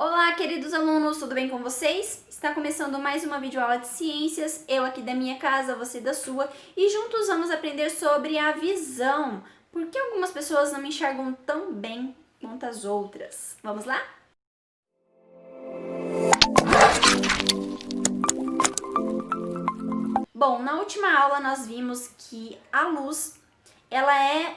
Olá, queridos alunos, tudo bem com vocês? Está começando mais uma videoaula de ciências, eu aqui da minha casa, você da sua, e juntos vamos aprender sobre a visão. Por que algumas pessoas não me enxergam tão bem quanto as outras? Vamos lá? Bom, na última aula nós vimos que a luz, ela é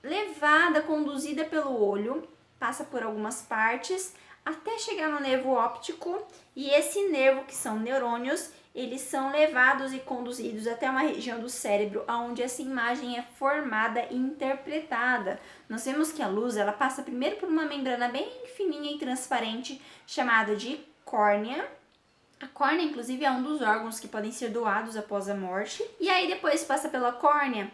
levada, conduzida pelo olho, passa por algumas partes, até chegar no nervo óptico, e esse nervo, que são neurônios, eles são levados e conduzidos até uma região do cérebro onde essa imagem é formada e interpretada. Nós vemos que a luz, ela passa primeiro por uma membrana bem fininha e transparente, chamada de córnea. A córnea, inclusive, é um dos órgãos que podem ser doados após a morte. E aí depois passa pela córnea.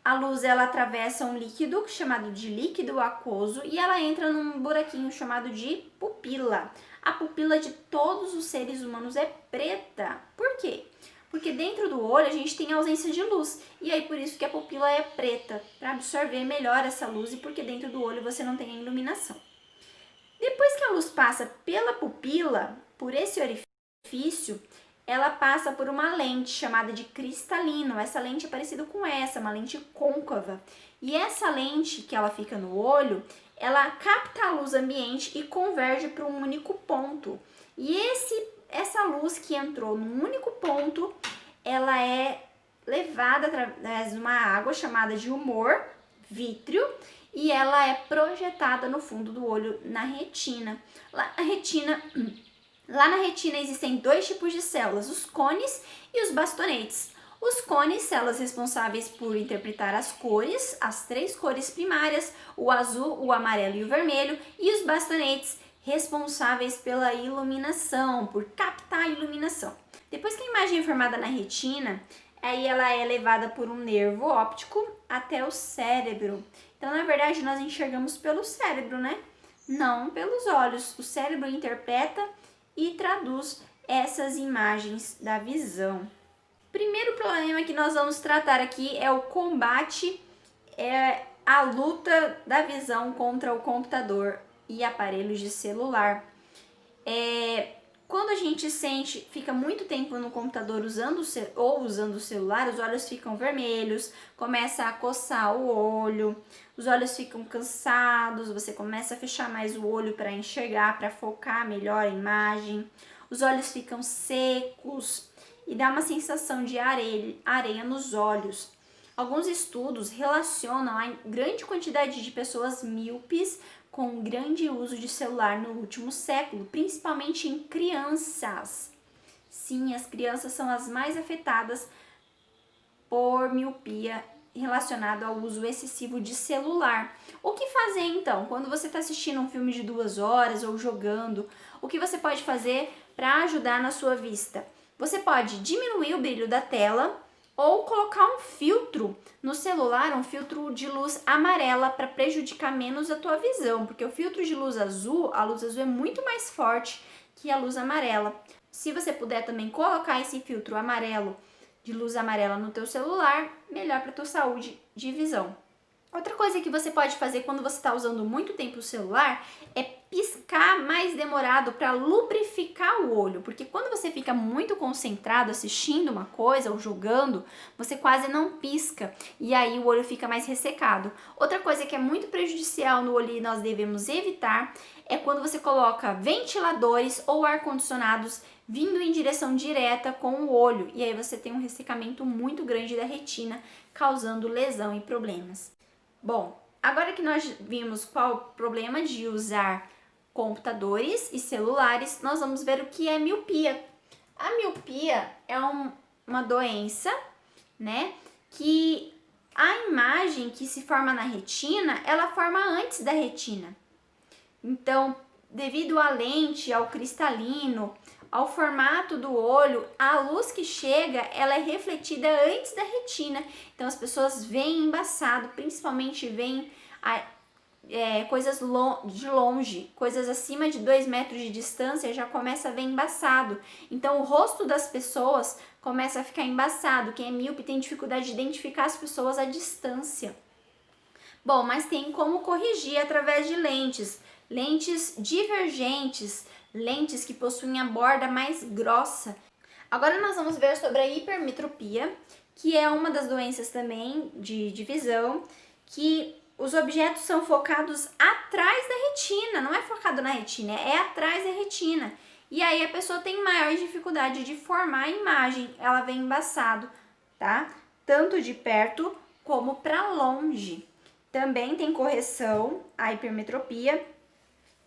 A luz, ela atravessa um líquido chamado de líquido aquoso e ela entra num buraquinho chamado de pupila. A pupila de todos os seres humanos é preta. Por quê? Porque dentro do olho a gente tem ausência de luz, e aí por isso que a pupila é preta, para absorver melhor essa luz, e porque dentro do olho você não tem a iluminação. Depois que a luz passa pela pupila, por esse orifício, ela passa por uma lente chamada de cristalino. Essa lente é parecida com essa, uma lente côncava. E essa lente que ela fica no olho, ela capta a luz ambiente e converge para um único ponto. E essa luz que entrou num único ponto, ela é levada através de uma água chamada de humor, vítreo, e ela é projetada no fundo do olho, na retina. Lá na retina existem dois tipos de células, os cones e os bastonetes. Os cones, células responsáveis por interpretar as cores, as três cores primárias, o azul, o amarelo e o vermelho, e os bastonetes, responsáveis pela iluminação, por captar a iluminação. Depois que a imagem é formada na retina, aí ela é levada por um nervo óptico até o cérebro. Então, na verdade, nós enxergamos pelo cérebro, né? Não pelos olhos. O cérebro interpreta e traduz essas imagens da visão. O primeiro problema que nós vamos tratar aqui é o combate, a luta da visão contra o computador e aparelhos de celular. Quando a gente fica muito tempo no computador usando o celular, os olhos ficam vermelhos, começa a coçar o olho, os olhos ficam cansados, você começa a fechar mais o olho para enxergar, para focar melhor a imagem, os olhos ficam secos e dá uma sensação de areia nos olhos. Alguns estudos relacionam a grande quantidade de pessoas míopes com grande uso de celular no último século, principalmente em crianças. Sim, as crianças são as mais afetadas por miopia relacionado ao uso excessivo de celular. O que fazer então? Quando você está assistindo um filme de 2 horas ou jogando, o que você pode fazer para ajudar na sua vista? Você pode diminuir o brilho da tela ou colocar um filtro no celular, um filtro de luz amarela, para prejudicar menos a tua visão, porque o filtro de luz azul, a luz azul é muito mais forte que a luz amarela. Se você puder também colocar esse filtro amarelo, de luz amarela no teu celular, melhor para tua saúde de visão. Outra coisa que você pode fazer quando você está usando muito tempo o celular é piscar mais demorado para lubrificar o olho, porque quando você fica muito concentrado assistindo uma coisa ou jogando, você quase não pisca e aí o olho fica mais ressecado. Outra coisa que é muito prejudicial no olho e nós devemos evitar é quando você coloca ventiladores ou ar-condicionados vindo em direção direta com o olho, e aí você tem um ressecamento muito grande da retina, causando lesão e problemas. Bom, agora que nós vimos qual o problema de usar computadores e celulares, nós vamos ver o que é miopia. A miopia é uma doença, né, que a imagem que se forma na retina, ela forma antes da retina. Então, devido à lente, ao cristalino, ao formato do olho, a luz que chega, ela é refletida antes da retina. Então as pessoas veem embaçado, principalmente veem coisas de longe, coisas acima de 2 metros de distância, já começa a ver embaçado. Então o rosto das pessoas começa a ficar embaçado. Quem é míope tem dificuldade de identificar as pessoas à distância. Bom, mas tem como corrigir através de lentes. lentes divergentes, lentes que possuem a borda mais grossa. Agora nós vamos ver sobre a hipermetropia, que é uma das doenças também de visão, que os objetos são focados atrás da retina, não é focado na retina, é atrás da retina. E aí a pessoa tem maior dificuldade de formar a imagem, ela vem embaçado, tá? Tanto de perto como para longe. Também tem correção, a hipermetropia,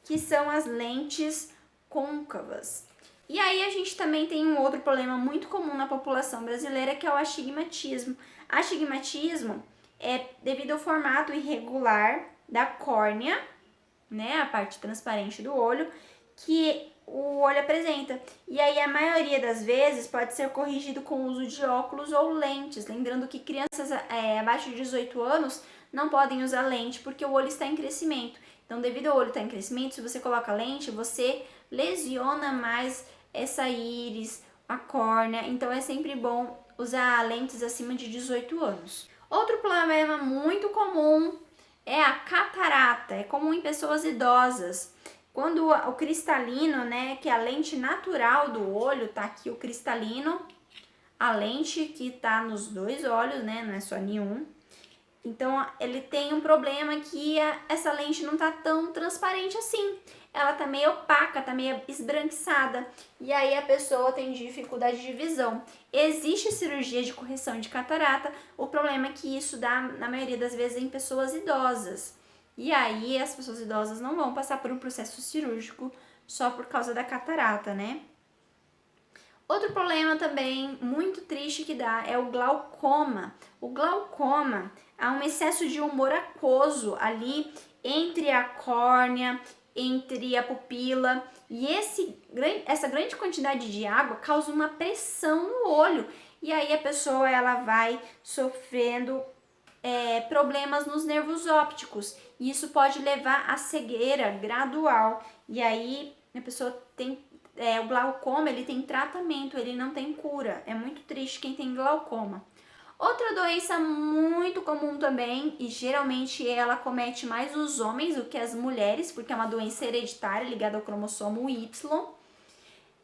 que são as lentes côncavas. E aí a gente também tem um outro problema muito comum na população brasileira, que é o astigmatismo. Astigmatismo é devido ao formato irregular da córnea, né, a parte transparente do olho, que o olho apresenta. E aí a maioria das vezes pode ser corrigido com o uso de óculos ou lentes. Lembrando que crianças abaixo de 18 anos não podem usar lente porque o olho está em crescimento. Então, devido ao olho estar em crescimento, se você coloca lente, você lesiona mais essa íris, a córnea. Então, é sempre bom usar lentes acima de 18 anos. Outro problema muito comum é a catarata. É comum em pessoas idosas. Quando o cristalino, né, que é a lente natural do olho, tá aqui o cristalino, a lente que tá nos dois olhos, né, não é só nenhum. Então, ele tem um problema que essa lente não tá tão transparente assim. Ela tá meio opaca, tá meio esbranquiçada. E aí a pessoa tem dificuldade de visão. Existe cirurgia de correção de catarata. O problema é que isso dá, na maioria das vezes, em pessoas idosas. E aí as pessoas idosas não vão passar por um processo cirúrgico só por causa da catarata, né? Outro problema também muito triste que dá é o glaucoma. O glaucoma há um excesso de humor aquoso ali entre a córnea, entre a pupila, e essa grande quantidade de água causa uma pressão no olho, e aí a pessoa ela vai sofrendo problemas nos nervos ópticos, e isso pode levar à cegueira gradual, e aí a pessoa tem o glaucoma, ele tem tratamento, ele não tem cura. É muito triste quem tem glaucoma. Outra doença muito comum também, e geralmente ela comete mais os homens do que as mulheres, porque é uma doença hereditária ligada ao cromossomo Y,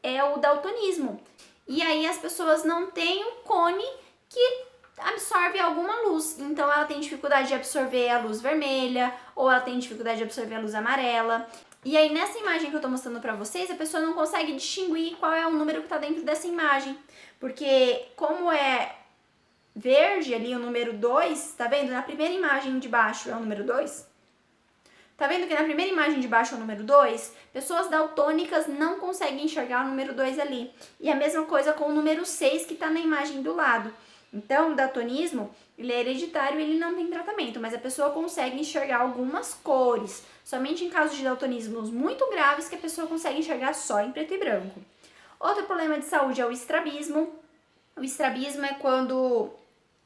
é o daltonismo. E aí as pessoas não têm um cone que absorve alguma luz, então ela tem dificuldade de absorver a luz vermelha, ou ela tem dificuldade de absorver a luz amarela. E aí nessa imagem que eu tô mostrando pra vocês, a pessoa não consegue distinguir qual é o número que tá dentro dessa imagem, porque como é verde ali o número 2, tá vendo? Na primeira imagem de baixo é o número 2. Tá vendo que na primeira imagem de baixo é o número 2? Pessoas daltônicas não conseguem enxergar o número 2 ali. E a mesma coisa com o número 6 que tá na imagem do lado. Então, o daltonismo, ele é hereditário e ele não tem tratamento, mas a pessoa consegue enxergar algumas cores. Somente em casos de daltonismos muito graves que a pessoa consegue enxergar só em preto e branco. Outro problema de saúde é o estrabismo. O estrabismo é quando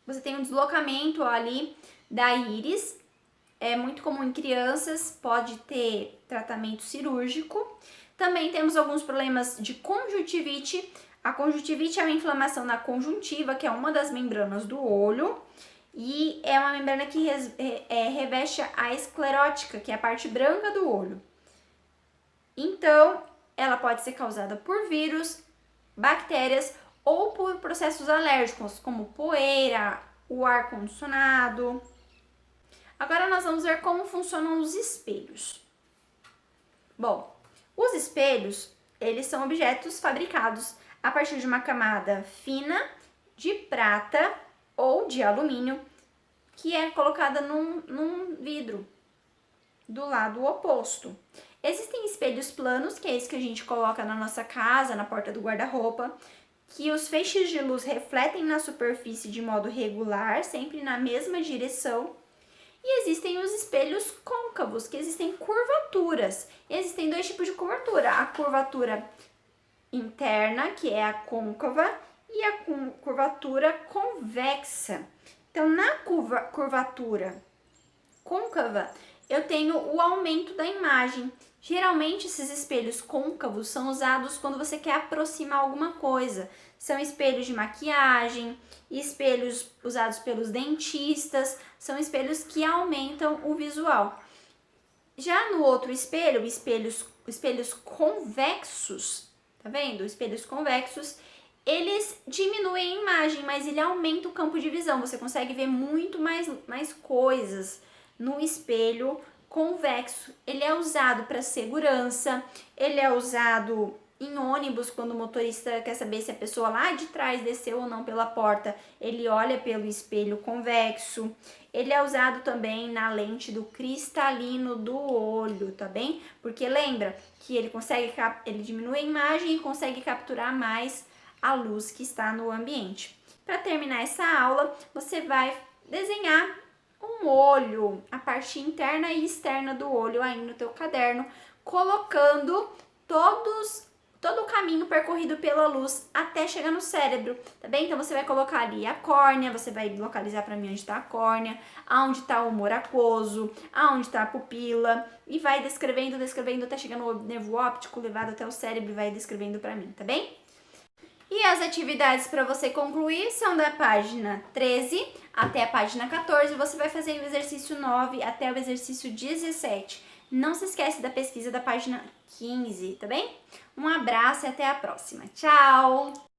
você tem um deslocamento ali da íris. É muito comum em crianças, pode ter tratamento cirúrgico. Também temos alguns problemas de conjuntivite. A conjuntivite é uma inflamação na conjuntiva, que é uma das membranas do olho, e é uma membrana que reveste a esclerótica, que é a parte branca do olho. Então, ela pode ser causada por vírus, bactérias ou por processos alérgicos, como poeira, o ar-condicionado. Agora nós vamos ver como funcionam os espelhos. Bom, os espelhos, eles são objetos fabricados a partir de uma camada fina de prata ou de alumínio que é colocada num vidro do lado oposto. Existem espelhos planos, que é esse que a gente coloca na nossa casa, na porta do guarda-roupa, que os feixes de luz refletem na superfície de modo regular, sempre na mesma direção. E existem os espelhos côncavos, que existem curvaturas. Existem dois tipos de curvatura, a curvatura interna, que é a côncava, e a curvatura convexa. Então, na curvatura côncava, eu tenho o aumento da imagem. Geralmente, esses espelhos côncavos são usados quando você quer aproximar alguma coisa. São espelhos de maquiagem, espelhos usados pelos dentistas, são espelhos que aumentam o visual. Já no outro espelho, espelhos convexos, tá vendo? Espelhos convexos, eles diminuem a imagem, mas ele aumenta o campo de visão. Você consegue ver muito mais coisas no espelho convexo. Ele é usado para segurança, ele é usado em ônibus, quando o motorista quer saber se a pessoa lá de trás desceu ou não pela porta, ele olha pelo espelho convexo. Ele é usado também na lente do cristalino do olho, tá bem? Porque lembra que ele diminui a imagem e consegue capturar mais a luz que está no ambiente. Para terminar essa aula, você vai desenhar um olho, a parte interna e externa do olho aí no teu caderno, colocando todo o caminho percorrido pela luz até chegar no cérebro, tá bem? Então você vai colocar ali a córnea, você vai localizar para mim onde está a córnea, aonde está o humor aquoso, aonde está a pupila, e vai descrevendo até chegar no nervo óptico, levado até o cérebro, e vai descrevendo para mim, tá bem? E as atividades para você concluir são da página 13 até a página 14. Você vai fazer o exercício 9 até o exercício 17. Não se esquece da pesquisa da página 15, tá bem? Um abraço e até a próxima. Tchau!